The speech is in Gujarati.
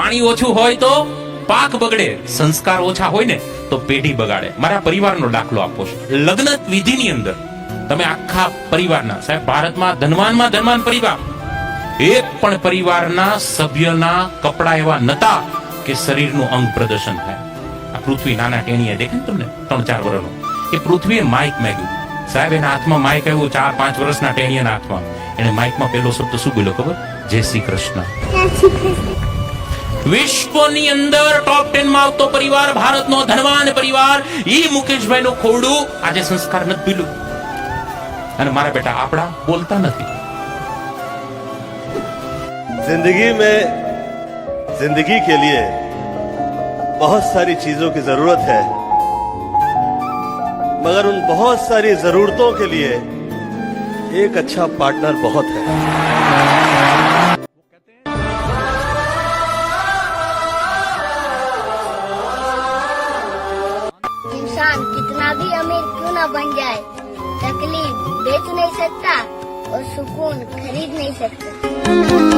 પાણી ઓછું હોય તો પાક બગડે, સંસ્કાર ઓછા હોય ને તો પેઢી બગાડે. મારા પરિવારનો દાખલો આપો છો. લગ્ન વિધિની અંદર તમે આખા પરિવારના, સાહેબ ભારતમાં ધનવાનમાં ધનવાન પરિવાર, એક પણ પરિવારના સભ્યના કપડા એવા નતા કે શરીરનું અંગ પ્રદર્શન થાય. આ પૃથ્વી નાના ટેણીએ દેખે ને તમને 3-4 વર્ષનો, એ પૃથ્વીએ માઇક માંગ્યું. સાહેબ એના હાથમાં માઇક આવ્યું, 4-5 વર્ષના ટેણીયાના હાથમાં. એને માઇકમાં પહેલો શબ્દ શું બોલ્યો ખબર? જય શ્રી કૃષ્ણ. વિશ્વની અંદર ટોપ 10 માં આવતો પરિવાર, ભારતનો ધનવાન પરિવાર, ઈ મુકેશભાઈ નું ખોરડું આજે સંસ્કાર નથી ભૂલ્યું. અને મારા બેટા આપડા બોલતા નથી. जिंदगी में जिंदगी के लिए बहुत सारी चीजों की जरूरत है, मगर उन बहुत सारी जरूरतों के लिए एक अच्छा पार्टनर बहुत है. इंसान कितना भी अमीर क्यों ना बन जाए, तकलीफ बेच नहीं सकता और सुकून खरीद नहीं सकता.